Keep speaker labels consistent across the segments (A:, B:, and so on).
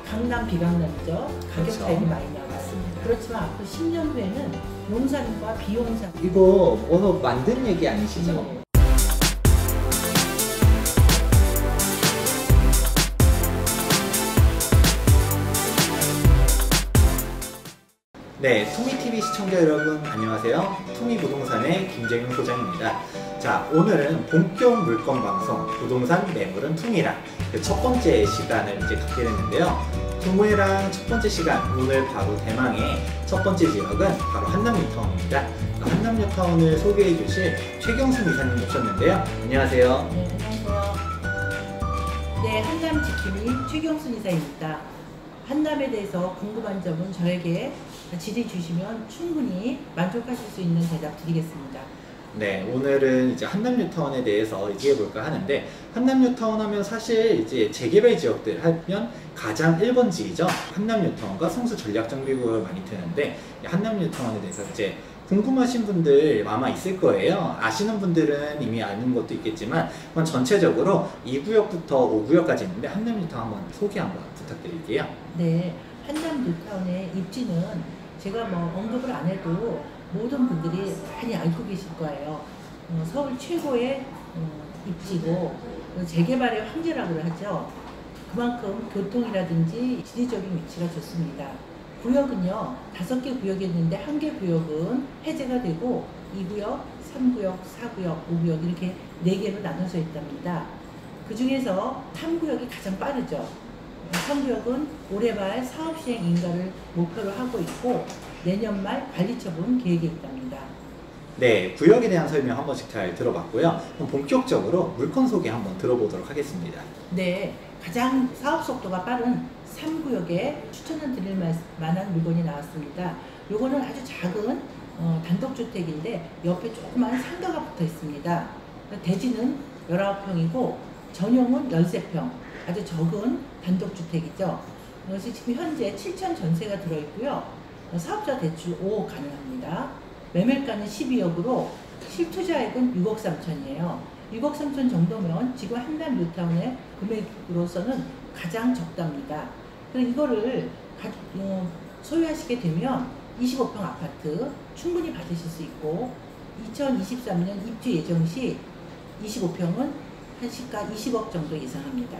A: 강남 비강남이죠. 가격
B: 그렇죠.
A: 차이가 많이 나요.
B: 맞습니다.
A: 그렇지만 앞으로 10년 후에는 용산과 비용산
B: 이거 뭐 만든 얘기 아니시죠?
A: 네.
B: 네, 투미TV 시청자 여러분 안녕하세요. 투미부동산의 김재균 소장입니다. 자, 오늘은 본격 물건 방송 부동산 매물은 투미랑 그 첫 번째 시간을 이제 갖게 됐는데요. 투미랑 첫 번째 시간, 오늘 바로 대망의 첫 번째 지역은 바로 한남뉴타운입니다. 한남뉴타운을 소개해 주실 최경순 이사님 오셨는데요. 안녕하세요.
A: 네, 안녕하세요. 네, 한남 지킴이 최경순 이사입니다. 한남에 대해서 궁금한 점은 저에게 질의 주시면 충분히 만족하실 수 있는 대답 드리겠습니다.
B: 네, 오늘은 이제 한남뉴타운에 대해서 얘기해 볼까 하는데, 한남뉴타운 하면 사실 이제 재개발 지역들 하면 가장 1번지이죠. 한남뉴타운과 성수 전략정비구역을 많이 드는데, 한남뉴타운에 대해서 이제 궁금하신 분들 아마 있을 거예요. 아시는 분들은 이미 아는 것도 있겠지만, 전체적으로 2구역부터 5구역까지 있는데 한남뉴타운 한번 소개 한번 부탁드릴게요.
A: 네, 한남뉴타운의 입지는 제가 뭐 언급을 안 해도 모든 분들이 많이 알고 계실 거예요. 서울 최고의 입지고 재개발의 황제라고 하죠. 그만큼 교통이라든지 지리적인 위치가 좋습니다. 구역은요, 5개 구역이 있는데 1개 구역은 해제가 되고 2구역, 3구역, 4구역, 5구역 이렇게 4개로 나눠져 있답니다. 그 중에서 3구역이 가장 빠르죠. 3구역은 올해말 사업시행 인가를 목표로 하고 있고 내년 말 관리처분 계획이 있답니다.
B: 네, 구역에 대한 설명 한 번씩 잘 들어봤고요. 그럼 본격적으로 물건 소개 한번 들어보도록 하겠습니다.
A: 네, 가장 사업 속도가 빠른 3구역에 추천을 드릴 만한 물건이 나왔습니다. 요거는 아주 작은 단독주택인데 옆에 조그만 상가가 붙어 있습니다. 대지는 19평이고 전용은 13평, 아주 적은 단독주택이죠. 그래서 지금 현재 7천 전세가 들어있고요. 사업자 대출 5억 가능합니다. 매매가는 12억으로 실투자액은 6억 3천이에요. 6억 3천 정도면 지금 한남뉴타운의 금액으로서는 가장 적답니다. 그래서 이거를 소유하시게 되면 25평 아파트 충분히 받으실 수 있고 2023년 입주 예정 시 25평은 한 시가 20억 정도 예상합니다.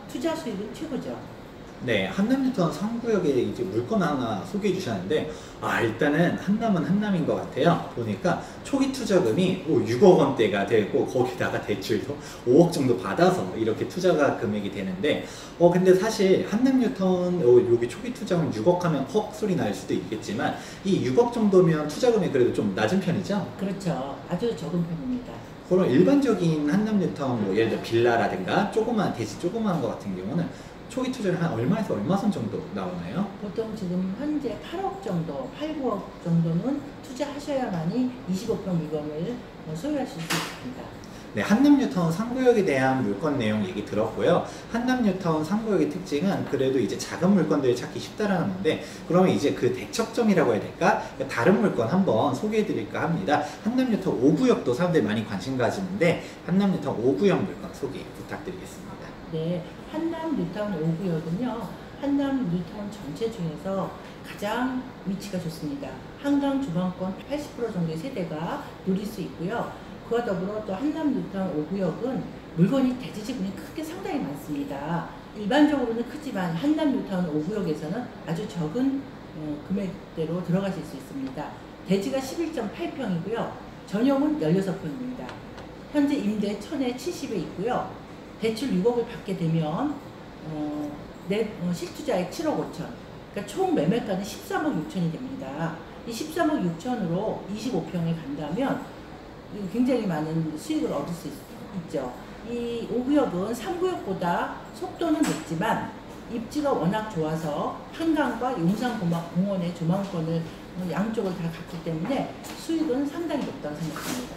A: 투자 수익은 최고죠.
B: 네, 한남뉴타운 3구역에 이제 물건 하나 소개해 주셨는데, 일단은 한남은 한남인 것 같아요. 보니까 초기 투자금이 6억 원대가 되고, 거기다가 대출도 5억 정도 받아서 이렇게 투자가 금액이 되는데, 근데 사실 한남뉴타운 여기 초기 투자금 6억 하면 헉 소리 날 수도 있겠지만, 이 6억 정도면 투자금이 그래도 좀 낮은 편이죠?
A: 그렇죠. 아주 적은 편입니다.
B: 그럼 일반적인 한남뉴타운 뭐 예를 들어 빌라라든가 조그만 대지 조그만 거 같은 경우는 초기 투자를 한 얼마에서 얼마 선 정도 나오나요?
A: 보통 지금 현재 8억 정도, 8, 9억 정도는 투자하셔야만이 25평 물건을 소유하실 수 있습니다.
B: 네, 한남뉴타운 3구역에 대한 물건 내용 얘기 들었고요. 한남뉴타운 3구역의 특징은 그래도 이제 작은 물건들을 찾기 쉽다라는 건데, 그러면 이제 그 대척점이라고 해야 될까? 다른 물건 한번 소개해 드릴까 합니다. 한남뉴타운 5구역도 사람들이 많이 관심 가지는데, 한남뉴타운 5구역 물건 소개 부탁드리겠습니다.
A: 네, 한남뉴타운 5구역은요, 한남뉴타운 전체 중에서 가장 위치가 좋습니다. 한강 주방권 80% 정도의 세대가 누릴 수 있고요. 그와 더불어 또 한남뉴타운 5구역은 물건이 대지 지분이 크게 상당히 많습니다. 일반적으로는 크지만 한남뉴타운 5구역에서는 아주 적은 금액대로 들어가실 수 있습니다. 대지가 11.8평이고요. 전용은 16평입니다. 현재 임대 1000에 70에 있고요. 대출 6억을 받게 되면 실투자액 7억 5천, 그러니까 총 매매가는 13억 6천이 됩니다. 이 13억 6천으로 25평에 간다면 굉장히 많은 수익을 얻을 수 있죠. 이 5구역은 3구역보다 속도는 늦지만 입지가 워낙 좋아서 한강과 용산공원의 조망권을 양쪽을 다 갖기 때문에 수익은 상당히 높다고 생각합니다.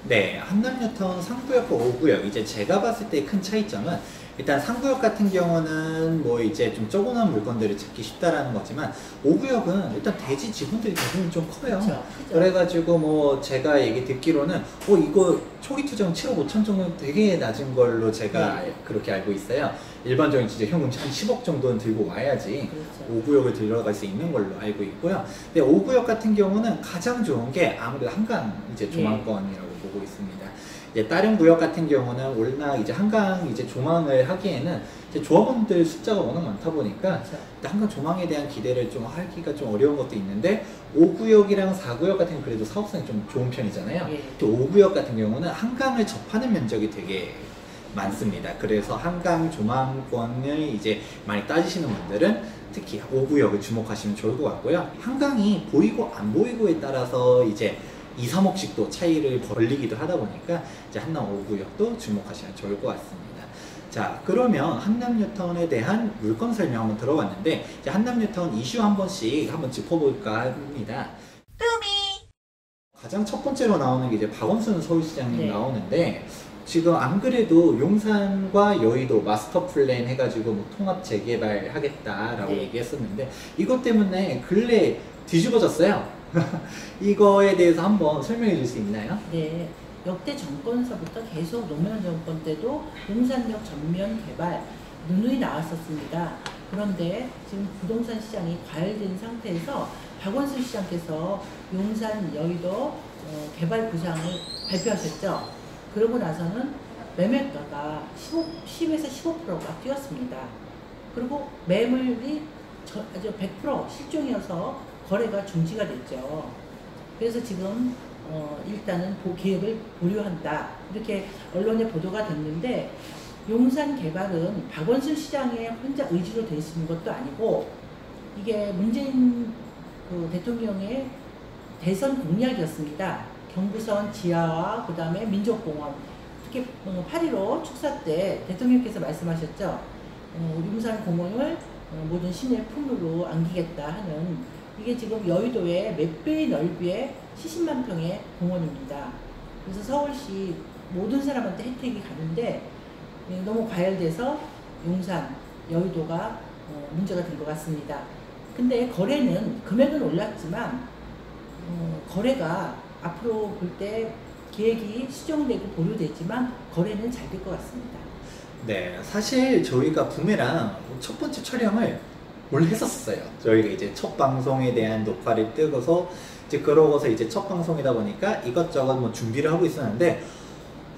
B: 네, 한남뉴타운 3구역과 5구역, 이제 제가 봤을 때 큰 차이점은 일단 3구역 같은 경우는 뭐 이제 좀 조그만 물건들을 찾기 쉽다라는 거지만 5구역은 일단 대지 지분들이 대부분 좀 커요.
A: 그쵸.
B: 그래가지고 뭐 제가 얘기 듣기로는 이거 초기 투자금 7억 5천 정도 되게 낮은 걸로 제가 그렇게 알고 있어요. 일반적인 진짜 현금 한 10억 정도는 들고 와야지
A: 그렇죠.
B: 5구역을 들어갈 수 있는 걸로 알고 있고요. 근데 5구역 같은 경우는 가장 좋은 게 아무래도 한강 이제 조망권이라고 보고 있습니다. 이제 다른 구역 같은 경우는 워낙 이제 한강 이제 조망을 하기에는 이제 조합원들 숫자가 워낙 많다 보니까
A: 그렇죠.
B: 한강 조망에 대한 기대를 좀 하기가 좀 어려운 것도 있는데 5구역이랑 4구역 같은 경우는 그래도 사업성이 좀 좋은 편이잖아요. 5구역 같은 경우는 한강을 접하는 면적이 되게 많습니다. 그래서 한강 조망권을 이제 많이 따지시는 분들은 특히 5구역을 주목하시면 좋을 것 같고요. 한강이 보이고 안 보이고에 따라서 이제 2, 3억씩 또 차이를 벌리기도 하다 보니까 이제 한남 5구역도 주목하시면 좋을 것 같습니다. 자, 그러면 한남뉴타운에 대한 물건 설명 한번 들어봤는데 이제 한남뉴타운 이슈 한 번씩 한번 짚어볼까 합니다. 가장 첫 번째로 나오는 게 이제 박원순 서울시장님 나오는데 지금 안 그래도 용산과 여의도 마스터 플랜 해가지고 뭐 통합 재개발 하겠다라고 얘기했었는데 이것 때문에 근래 뒤집어졌어요. 이거에 대해서 한번 설명해 줄 수 있나요?
A: 네. 역대 정권서부터 계속 노무현 정권 때도 용산역 전면 개발 누누이 나왔었습니다. 그런데 지금 부동산 시장이 과열된 상태에서 박원순 시장께서 용산 여의도 개발 구상을 발표하셨죠. 그러고 나서는 매매가가 10에서 15%가 뛰었습니다. 그리고 매물이 아주 100% 실종이어서 거래가 중지가 됐죠. 그래서 지금 일단은 계획을 보류한다 이렇게 언론에 보도가 됐는데 용산 개발은 박원순 시장의 혼자 의지로 될 수 있는 것도 아니고 이게 문재인 대통령의 대선 공약이었습니다. 경부선 지하와 그 다음에 민족공원 특히 8.15 축사 때 대통령께서 말씀하셨죠. 용산 공원을 모든 시민의 품으로 안기겠다 하는 이게 지금 여의도의 몇 배의 넓이의 70만 평의 공원입니다. 그래서 서울시 모든 사람한테 혜택이 가는데 너무 과열돼서 용산, 여의도가 문제가 된 것 같습니다. 근데 거래는 금액은 올랐지만 거래가 앞으로 볼 때 계획이 수정되고 보류되지만 거래는 잘 될 것 같습니다.
B: 네, 사실 저희가 부메랑 첫 번째 촬영을 원래 했었어요. 저희가 이제 첫 방송에 대한 녹화를 뜨고서 이제 그러고서 이제 첫 방송이다 보니까 이것저것 뭐 준비를 하고 있었는데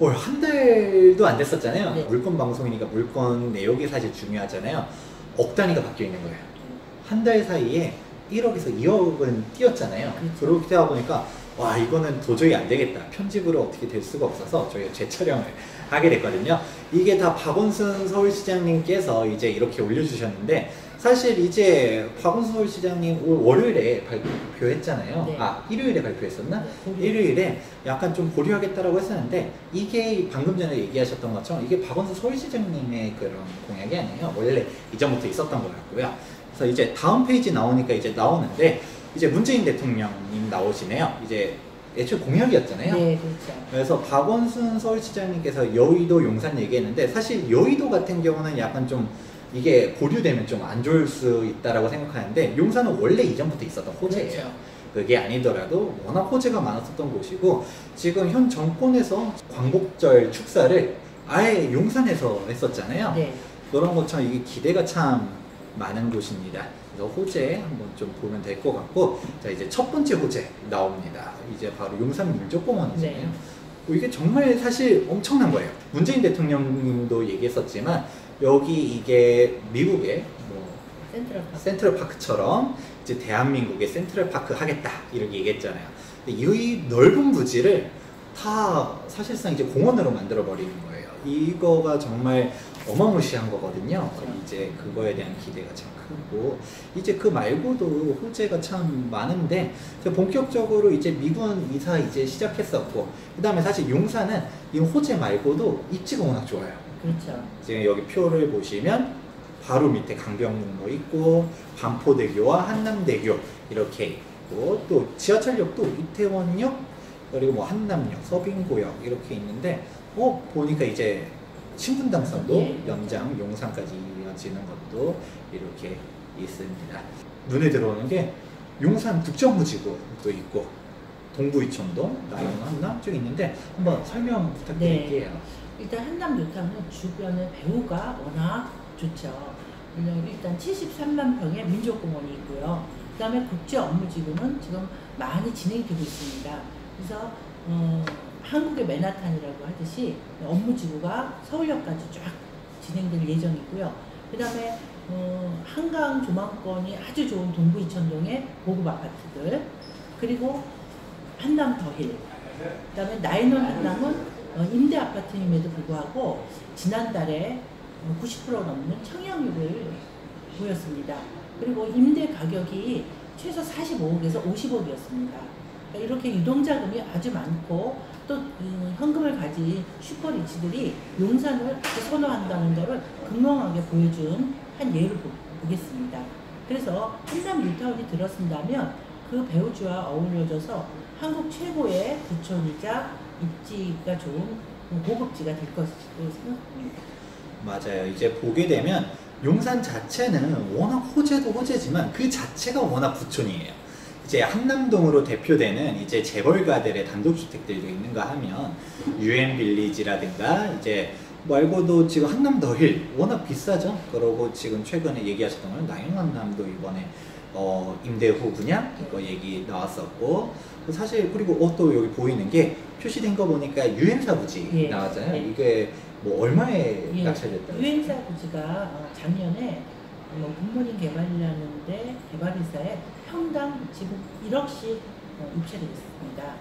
B: 한 달도 안 됐었잖아요.
A: 네.
B: 물건 방송이니까 물건 내용이 사실 중요하잖아요. 억 단위가 바뀌어 있는 거예요. 한 달 사이에 1억에서 2억은 뛰었잖아요. 그렇게 되다 보니까 와, 이거는 도저히 안 되겠다. 편집으로 어떻게 될 수가 없어서 저희가 재촬영을 하게 됐거든요. 이게 다 박원순 서울시장님께서 이제 이렇게 올려주셨는데 사실 이제 박원순 서울시장님 올 월요일에 발표했잖아요.
A: 네.
B: 일요일에 발표했었나?
A: 네,
B: 일요일에 약간 좀 보류하겠다라고 했었는데 이게 방금 전에 얘기하셨던 것처럼 이게 박원순 서울시장님의 그런 공약이 아니에요. 원래 이전부터 있었던 것 같고요. 그래서 이제 다음 페이지 나오니까 이제 나오는데 이제 문재인 대통령님 나오시네요. 이제 애초에 공약이었잖아요.
A: 네, 그렇죠.
B: 그래서 박원순 서울시장님께서 여의도 용산 얘기했는데 사실 여의도 같은 경우는 약간 좀 이게 보류되면 좀 안 좋을 수 있다라고 생각하는데 용산은 원래 이전부터 있었던 호재예요.
A: 그렇죠.
B: 그게 아니더라도 워낙 호재가 많았었던 곳이고 지금 현 정권에서 광복절 축사를 아예 용산에서 했었잖아요.
A: 네.
B: 그런 것처럼 이게 기대가 참 많은 곳입니다. 그래서 호재 한번 좀 보면 될 것 같고 자 이제 첫 번째 호재 나옵니다. 이제 바로 용산 민족공원이잖아요.
A: 네.
B: 이게 정말 사실 엄청난 거예요. 문재인 대통령님도 얘기했었지만 여기 이게 미국의 뭐 센트럴파크처럼 이제 대한민국의 센트럴파크 하겠다 이렇게 얘기했잖아요. 근데 이 넓은 부지를 다 사실상 이제 공원으로 만들어 버리는 거예요. 이거가 정말 어마무시한 거거든요. 이제 그거에 대한 기대가 참 크고 이제 그 말고도 호재가 참 많은데 본격적으로 이제 미군 이사 이제 시작했었고 그 다음에 사실 용산은 이 호재 말고도 입지가 워낙 좋아요.
A: 그렇죠.
B: 지금 여기 표를 보시면 바로 밑에 강변북로 있고 반포대교와 한남대교 이렇게 있고 또 지하철역도 이태원역 그리고 뭐 한남역, 서빙고역 이렇게 있는데 보니까 이제 신분당선도 연장 용산까지 이어지는 것도 이렇게 있습니다. 눈에 들어오는 게 용산 국정부지구도 있고 동부이촌동, 나영 한남 쪽 있는데 한번 설명 부탁드릴게요.
A: 일단 한남뉴타운은 주변에 배후가 워낙 좋죠. 일단 73만 평의 민족공원이 있고요. 그 다음에 국제업무지구는 지금 많이 진행되고 있습니다. 그래서 한국의 맨하탄이라고 하듯이 업무지구가 서울역까지 쫙 진행될 예정이고요. 그 다음에 한강 조망권이 아주 좋은 동부 이천동의 고급 아파트들, 그리고 한남 더힐, 그 다음에 나인원 한남은 임대 아파트임에도 불구하고 지난달에 90% 넘는 청약률을 보였습니다. 그리고 임대 가격이 최소 45억에서 50억이었습니다. 이렇게 유동자금이 아주 많고 또 현금을 가진 슈퍼리치들이 용산을 아주 선호한다는 것을 극명하게 보여준 한 예를 보겠습니다. 그래서 한남 뉴타운이 들어선다면 그 배우지와 어우러져서 한국 최고의 부촌이자 입지가 좋은 고급지가 될 것으로 생각합니다.
B: 맞아요. 이제 보게 되면 용산 자체는 워낙 호재도 호재지만 그 자체가 워낙 부촌이에요. 이제 한남동으로 대표되는 이제 재벌가들의 단독주택들도 있는가 하면 유엔빌리지라든가 이제 말고도 지금 한남 더힐 워낙 비싸죠. 그러고 지금 최근에 얘기하셨던 건 나영한남도 이번에 임대 후 분양 이거 얘기 나왔었고, 사실 그리고 또 여기 보이는 게 표시된 거 보니까 유엔사 부지
A: 예.
B: 나왔잖아요.
A: 예.
B: 이게 뭐 얼마에
A: 예.
B: 낙찰됐다고?
A: 유엔사 부지가 작년에 굿모닝 개발이라는데 개발회사에 평당 지금 1억씩 입찰이 있습니다.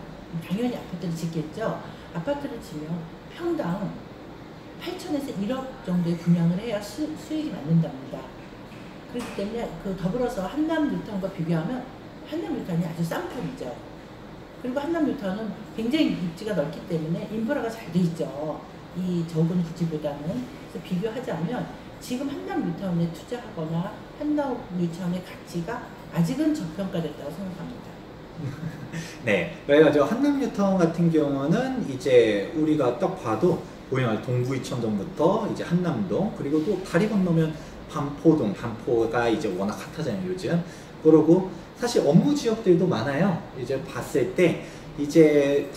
A: 당연히 아파트를 짓겠죠. 아파트를 지면 평당 8천에서 1억 정도의 분양을 해야 수익이 맞는답니다. 그렇기 때문에 더불어서 한남 뉴타운과 비교하면 한남 뉴타운이 아주 싼 편이죠. 그리고 한남 뉴타운은 굉장히 입지가 넓기 때문에 인프라가 잘 돼 있죠. 이 적은 부지보다는. 그래서 비교하자면 지금 한남 뉴타운에 투자하거나 한남 뉴타운의 가치가 아직은 저평가됐다고 생각합니다.
B: 네, 그래가지고 한남 뉴타운 같은 경우는 이제 우리가 딱 봐도 보면 동부 이천동부터 이제 한남동, 그리고 또 다리 건너면 반포동, 반포가 이제 워낙 핫하잖아요 요즘. 그러고 사실 업무 지역들도 많아요. 이제 봤을 때 이제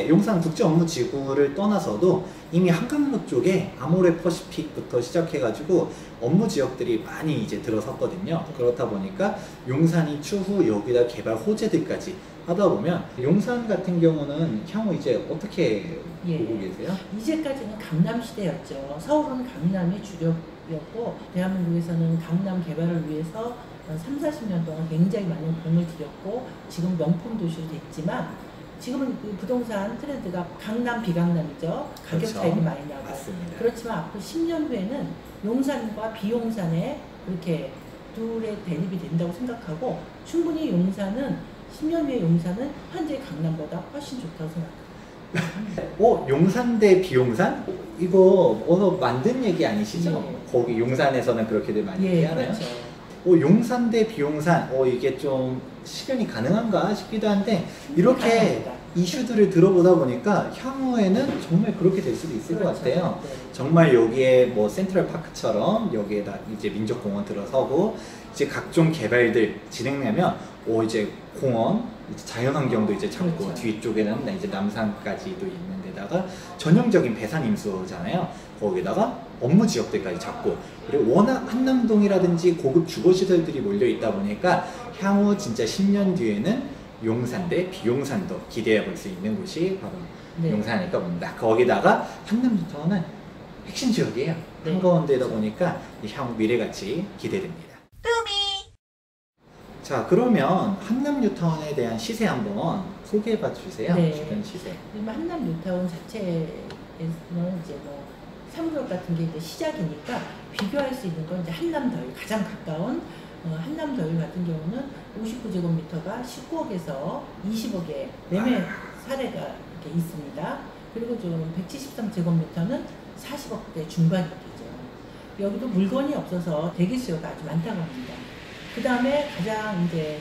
B: 용산 국제 업무 지구를 떠나서도 이미 한강로 쪽에 아모레 퍼시픽부터 시작해가지고 업무 지역들이 많이 이제 들어섰거든요. 그렇다 보니까 용산이 추후 여기다 개발 호재들까지 하다 보면 용산 같은 경우는 향후 이제 어떻게 보고 계세요?
A: 이제까지는 강남 시대였죠. 서울은 강남이 주력이었고 대한민국에서는 강남 개발을 위해서 30-40년 동안 굉장히 많은 공을 들였고 지금 명품 도시로 됐지만 지금은 그 부동산 트렌드가 강남 비강남이죠. 가격
B: 그렇죠.
A: 차이가 많이 나고.
B: 맞습니다.
A: 그렇지만 앞으로 10년 후에는 용산과 비용산에 그렇게 둘의 대립이 된다고 생각하고 충분히 용산은 10년 후에 용산은 현재 강남보다 훨씬 좋다고 생각합니다.
B: 용산 대 비용산? 이거 어서 만든 얘기 아니시죠?
A: 예.
B: 거기 용산에서는 그렇게들 많이 얘기하나요?
A: 그렇죠.
B: 용산 대 비용산, 이게 좀 실현이 가능한가 싶기도 한데 이렇게
A: 가능합니다.
B: 이슈들을 들어보다 보니까 향후에는 정말 그렇게 될 수도 있을 것 같아요.
A: 네.
B: 정말 여기에 뭐 센트럴파크처럼 여기에다 이제 민족공원 들어서고 이제 각종 개발들 진행되면 이제 공원, 이제 자연환경도 이제 잡고
A: 그렇죠.
B: 뒤쪽에는 이제 남산까지도 있는 데다가 전형적인 배산 임수잖아요. 거기다가 업무 지역들까지 잡고, 그리고 워낙 한남동이라든지 고급 주거시설들이 몰려있다 보니까 향후 진짜 10년 뒤에는 용산 대 비용산도 기대해 볼 수 있는 곳이 바로
A: 네.
B: 용산이니까 봅니다. 거기다가 한남뉴타운은 핵심 지역이에요.
A: 네.
B: 한가운데다 보니까 향후 미래같이 기대됩니다. 자, 그러면 한남뉴타운에 대한 시세 한번 소개해 봐 주세요.
A: 네.
B: 주변 시세.
A: 한남 뉴타운 자체에서는 이제 뭐 3구역 같은 게 이제 시작이니까 비교할 수 있는 건 이제 한남더일 가장 가까운 한남더일 같은 경우는 59제곱미터가 19억에서 20억의 매매 사례가 이렇게 있습니다. 그리고 좀 173제곱미터는 40억대 중반이 되죠. 여기도 물건이 없어서 대기 수요가 아주 많다고 합니다. 그 다음에 가장 이제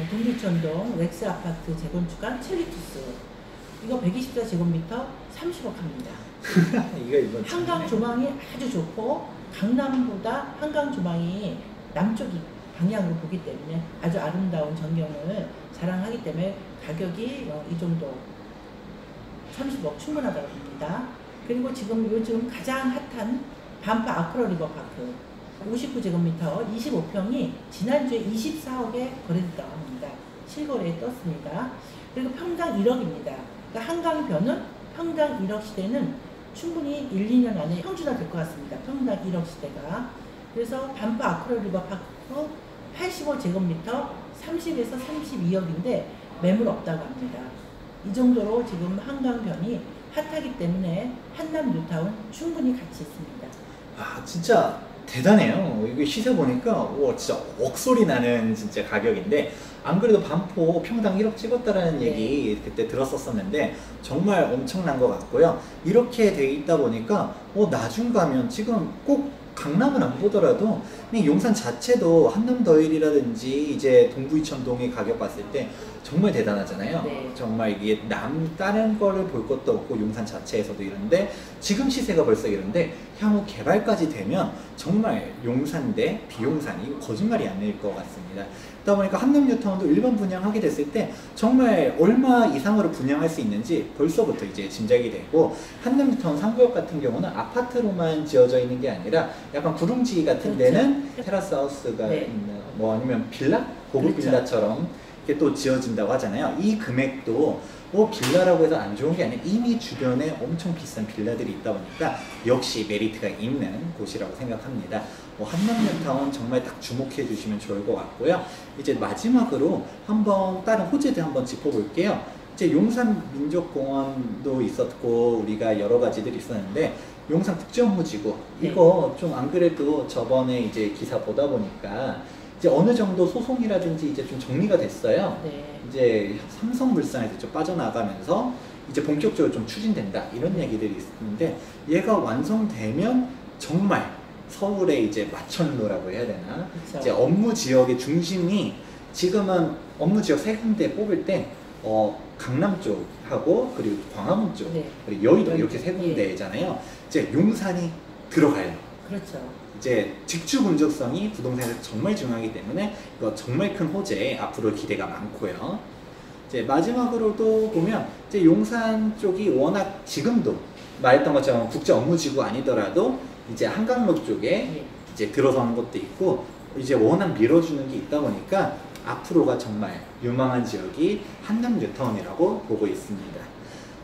A: 동부천동 렉스 아파트 재건축한 체리투스, 이거 124제곱미터 30억 합니다.
B: 이거
A: 한강 조망이 아주 좋고 강남보다 한강 조망이 남쪽 방향으로 보기 때문에 아주 아름다운 전경을 자랑하기 때문에 가격이 이 정도 30억 충분하다고 봅니다. 그리고 지금 요즘 가장 핫한 반파 아크로리버파크, 59제곱미터 25평이 지난주에 24억에 거래됐다고 합니다. 실거래에 떴습니다. 그리고 평당 1억입니다. 그러니까 한강변은 평당 1억 시대는 충분히 1, 2년 안에 평준화 될 것 같습니다. 평당 1억 시대가. 그래서 반포 아크릴 리버파크 85제곱미터 30에서 32억인데 매물 없다고 합니다. 이 정도로 지금 한강변이 핫하기 때문에 한남 뉴타운 충분히 가치 있습니다.
B: 아, 진짜 대단해요. 이거 시세 보니까 와, 진짜 억소리 나는 진짜 가격인데, 안 그래도 반포 평당 1억 찍었다라는
A: 네.
B: 얘기 그때 들었었는데 정말 엄청난 것 같고요. 이렇게 돼 있다 보니까 나중 가면 지금 꼭 강남은 안 보더라도 그냥 용산 자체도 한남더일이라든지 이제 동부이천동의 가격 봤을 때 정말 대단하잖아요.
A: 네.
B: 정말 이게 다른 거를 볼 것도 없고 용산 자체에서도 이런데 지금 시세가 벌써 이런데 향후 개발까지 되면 정말 용산 대 비용산이 이거 거짓말이 아닐 것 같습니다. 그러다 보니까 한남뉴타운도 일반 분양하게 됐을 때 정말 얼마 이상으로 분양할 수 있는지 벌써부터 이제 짐작이 되고, 한남뉴타운 3구역 같은 경우는 아파트로만 지어져 있는 게 아니라 약간 구릉지 같은 데는 테라스 하우스가
A: 네.
B: 있는 뭐 아니면 빌라? 고급
A: 그렇죠.
B: 빌라처럼 이렇게 또 지어진다고 하잖아요. 이 금액도 빌라라고 해서 안 좋은 게 아니라 이미 주변에 엄청 비싼 빌라들이 있다 보니까 역시 메리트가 있는 곳이라고 생각합니다. 한남뉴타운 정말 딱 주목해 주시면 좋을 것 같고요. 이제 마지막으로 한번 다른 호재들 한번 짚어볼게요. 이제 용산 민족공원도 있었고 우리가 여러 가지들이 있었는데, 용산 국제업무지구 이거 좀 안 그래도 저번에 이제 기사 보다 보니까 이제 어느 정도 소송이라든지 이제 좀 정리가 됐어요.
A: 네.
B: 이제 삼성물산에서 좀 빠져나가면서 이제 본격적으로 좀 추진된다 이런 얘기들이 있는데, 얘가 완성되면 정말 서울의 이제 마천루라고 해야 되나?
A: 그렇죠.
B: 이제 업무 지역의 중심이 지금은 업무 지역 세 군데 뽑을 때 강남 쪽하고 그리고 광화문 쪽
A: 네.
B: 그리고 여의도 이렇게 세 군데잖아요. 이제 용산이 들어가요.
A: 그렇죠.
B: 이제 직주 분적성이 부동산에서 정말 중요하기 때문에 이거 정말 큰 호재 앞으로 기대가 많고요. 이제 마지막으로도 보면 이제 용산 쪽이 워낙 지금도 말했던 것처럼 국제 업무지구 아니더라도 이제 한강로 쪽에
A: 네.
B: 이제 들어서는 것도 있고 이제 워낙 밀어주는 게 있다 보니까 앞으로가 정말 유망한 지역이 한남뉴타운이라고 보고 있습니다.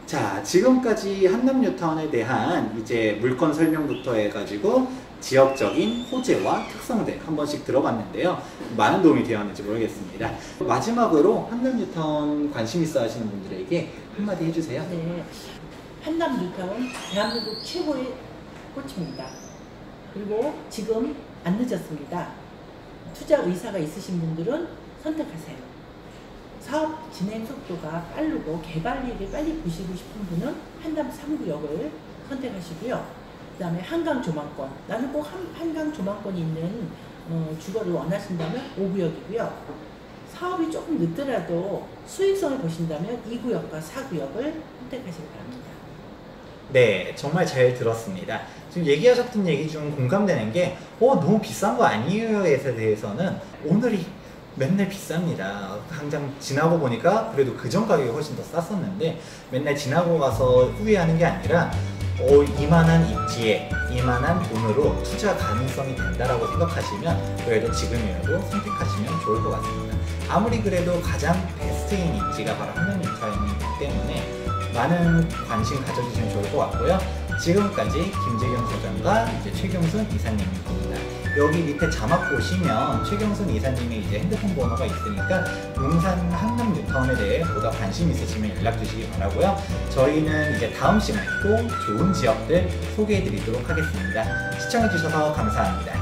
B: 자, 지금까지 한남뉴타운에 대한 이제 물건 설명부터 해가지고 지역적인 호재와 특성들 한 번씩 들어봤는데요. 많은 도움이 되었는지 모르겠습니다. 마지막으로 한남뉴타운 관심 있어 하시는 분들에게 한마디 해주세요.
A: 네. 한남뉴타운 대한민국 최고의 꽃입니다. 그리고 지금 안 늦었습니다. 투자 의사가 있으신 분들은 선택하세요. 사업 진행 속도가 빠르고 개발이익을 빨리 보시고 싶은 분은 한남 3구역을 선택하시고요. 그 다음에 한강 조망권, 나는 꼭 한강 조망권이 있는 주거를 원하신다면 5구역이고요. 사업이 조금 늦더라도 수익성을 보신다면 2구역과 4구역을 선택하시기 바랍니다.
B: 네, 정말 잘 들었습니다. 지금 얘기하셨던 얘기 중 공감되는 게 너무 비싼 거 아니에요에 대해서는 오늘이 맨날 비쌉니다. 당장 지나고 보니까 그래도 그전 가격이 훨씬 더 쌌었는데, 맨날 지나고 가서 후회하는 게 아니라 이만한 입지에 이만한 돈으로 투자 가능성이 된다라고 생각하시면 그래도 지금이라도 선택하시면 좋을 것 같습니다. 아무리 그래도 가장 베스트인 입지가 바로 한남뉴타운이기 때문에 많은 관심 가져주시면 좋을 것 같고요. 지금까지 김재경 소장과 이제 최경순 이사님입니다. 여기 밑에 자막 보시면 최경순 이사님의 이제 핸드폰 번호가 있으니까 용산 한남뉴타운에 대해 보다 관심 있으시면 연락 주시기 바라고요. 저희는 이제 다음 시간에 또 좋은 지역들 소개해 드리도록 하겠습니다. 시청해 주셔서 감사합니다.